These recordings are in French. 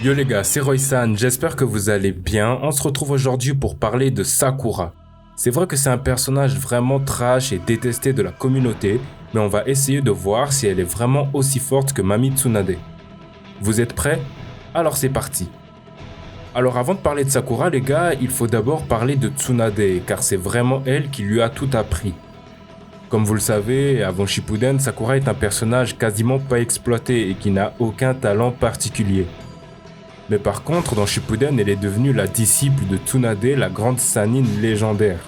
Yo les gars, c'est Roy-san, j'espère que vous allez bien. On se retrouve aujourd'hui pour parler de Sakura. C'est vrai que c'est un personnage vraiment trash et détesté de la communauté, mais on va essayer de voir si elle est vraiment aussi forte que Mami Tsunade. Vous êtes prêts? Alors c'est parti. Alors avant de parler de Sakura les gars, il faut d'abord parler de Tsunade, car c'est vraiment elle qui lui a tout appris. Comme vous le savez, avant Shippuden, Sakura est un personnage quasiment pas exploité et qui n'a aucun talent particulier. Mais par contre, dans Shippuden, elle est devenue la disciple de Tsunade, la grande Sannin légendaire.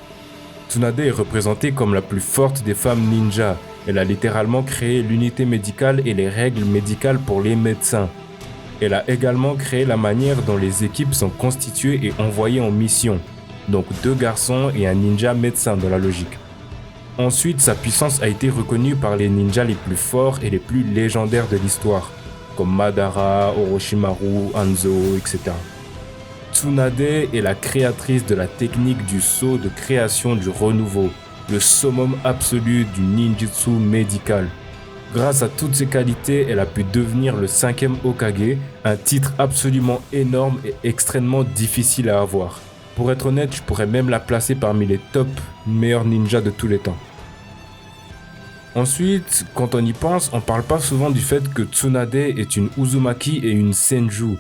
Tsunade est représentée comme la plus forte des femmes ninja. Elle a littéralement créé l'unité médicale et les règles médicales pour les médecins. Elle a également créé la manière dont les équipes sont constituées et envoyées en mission. Donc 2 garçons et un ninja médecin dans la logique. Ensuite, sa puissance a été reconnue par les ninjas les plus forts et les plus légendaires de l'histoire, comme Madara, Orochimaru, Hanzo, etc. Tsunade est la créatrice de la technique du sceau de création du renouveau, le summum absolu du ninjutsu médical. Grâce à toutes ses qualités, elle a pu devenir le 5e Hokage, un titre absolument énorme et extrêmement difficile à avoir. Pour être honnête, je pourrais même la placer parmi les top meilleurs ninjas de tous les temps. Ensuite, quand on y pense, on parle pas souvent du fait que Tsunade est une Uzumaki et une Senju,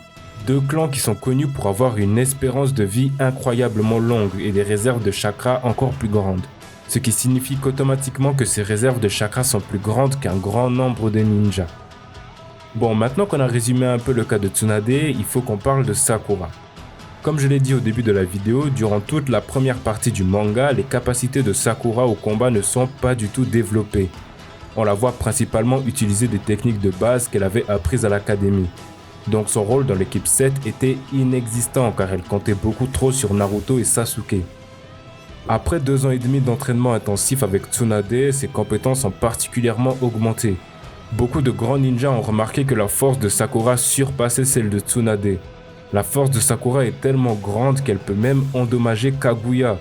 2 clans qui sont connus pour avoir une espérance de vie incroyablement longue et des réserves de chakra encore plus grandes. Ce qui signifie qu'automatiquement que ces réserves de chakra sont plus grandes qu'un grand nombre de ninjas. Bon, maintenant qu'on a résumé un peu le cas de Tsunade, il faut qu'on parle de Sakura. Comme je l'ai dit au début de la vidéo, durant toute la première partie du manga, les capacités de Sakura au combat ne sont pas du tout développées. On la voit principalement utiliser des techniques de base qu'elle avait apprises à l'académie. Donc son rôle dans l'équipe 7 était inexistant car elle comptait beaucoup trop sur Naruto et Sasuke. Après 2 ans et demi d'entraînement intensif avec Tsunade, ses compétences ont particulièrement augmenté. Beaucoup de grands ninjas ont remarqué que la force de Sakura surpassait celle de Tsunade. La force de Sakura est tellement grande qu'elle peut même endommager Kaguya,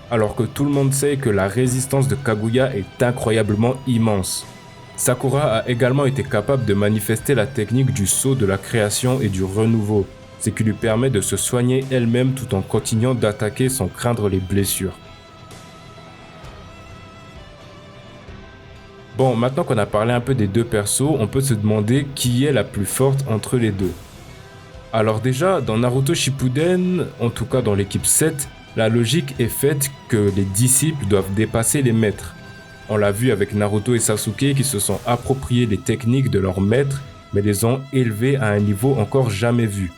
alors que tout le monde sait que la résistance de Kaguya est incroyablement immense. Sakura a également été capable de manifester la technique du sceau de la création et du renouveau, ce qui lui permet de se soigner elle-même tout en continuant d'attaquer sans craindre les blessures. Bon, maintenant qu'on a parlé un peu des 2 persos, on peut se demander qui est la plus forte entre les 2. Alors déjà, dans Naruto Shippuden, en tout cas dans l'équipe 7, la logique est faite que les disciples doivent dépasser les maîtres. On l'a vu avec Naruto et Sasuke qui se sont appropriés les techniques de leurs maîtres, mais les ont élevés à un niveau encore jamais vu.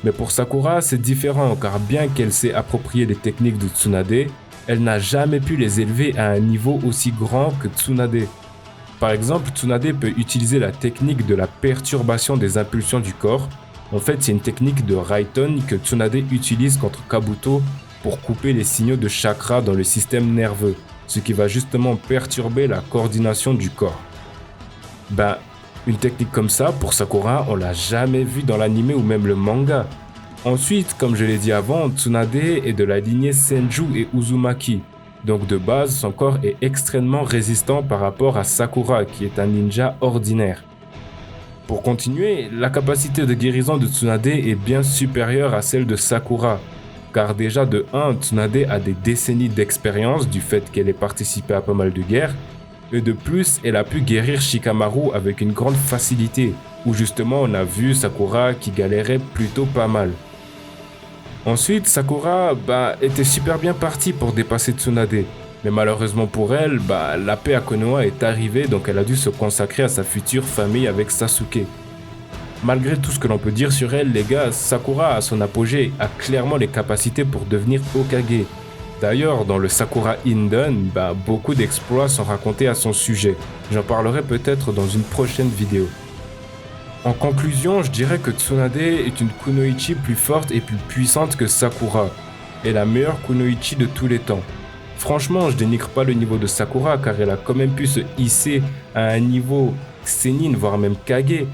Mais pour Sakura, c'est différent car bien qu'elle s'ait approprié les techniques de Tsunade, elle n'a jamais pu les élever à un niveau aussi grand que Tsunade. Par exemple, Tsunade peut utiliser la technique de la perturbation des impulsions du corps. En fait, c'est une technique de Raiten que Tsunade utilise contre Kabuto pour couper les signaux de chakra dans le système nerveux, ce qui va justement perturber la coordination du corps. Une technique comme ça, pour Sakura, on l'a jamais vu dans l'anime ou même le manga. Ensuite, comme je l'ai dit avant, Tsunade est de la lignée Senju et Uzumaki. Donc de base, son corps est extrêmement résistant par rapport à Sakura, qui est un ninja ordinaire. Pour continuer, la capacité de guérison de Tsunade est bien supérieure à celle de Sakura, car déjà de 1, Tsunade a des décennies d'expérience du fait qu'elle ait participé à pas mal de guerres, et de plus, elle a pu guérir Shikamaru avec une grande facilité, où justement on a vu Sakura qui galérait plutôt pas mal. Ensuite, Sakura était super bien partie pour dépasser Tsunade, mais malheureusement pour elle, la paix à Konoha est arrivée, donc elle a dû se consacrer à sa future famille avec Sasuke. Malgré tout ce que l'on peut dire sur elle, les gars, Sakura à son apogée a clairement les capacités pour devenir Hokage. D'ailleurs, dans le Sakura Inden, beaucoup d'exploits sont racontés à son sujet. J'en parlerai peut-être dans une prochaine vidéo. En conclusion, je dirais que Tsunade est une kunoichi plus forte et plus puissante que Sakura, et la meilleure kunoichi de tous les temps. Franchement, je dénigre pas le niveau de Sakura car elle a quand même pu se hisser à un niveau Sennin, voire même Kage,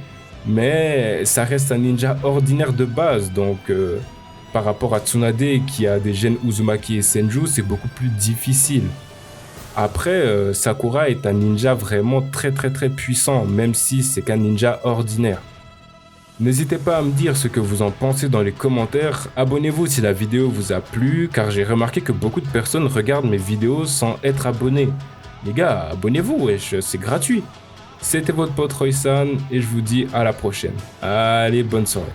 mais ça reste un ninja ordinaire de base, donc par rapport à Tsunade qui a des gènes Uzumaki et Senju, c'est beaucoup plus difficile. Après, Sakura est un ninja vraiment très puissant, même si c'est qu'un ninja ordinaire. N'hésitez pas à me dire ce que vous en pensez dans les commentaires. Abonnez-vous si la vidéo vous a plu, car j'ai remarqué que beaucoup de personnes regardent mes vidéos sans être abonnés. Les gars, abonnez-vous, wesh, c'est gratuit. C'était votre pote Roysan et je vous dis à la prochaine. Allez, bonne soirée.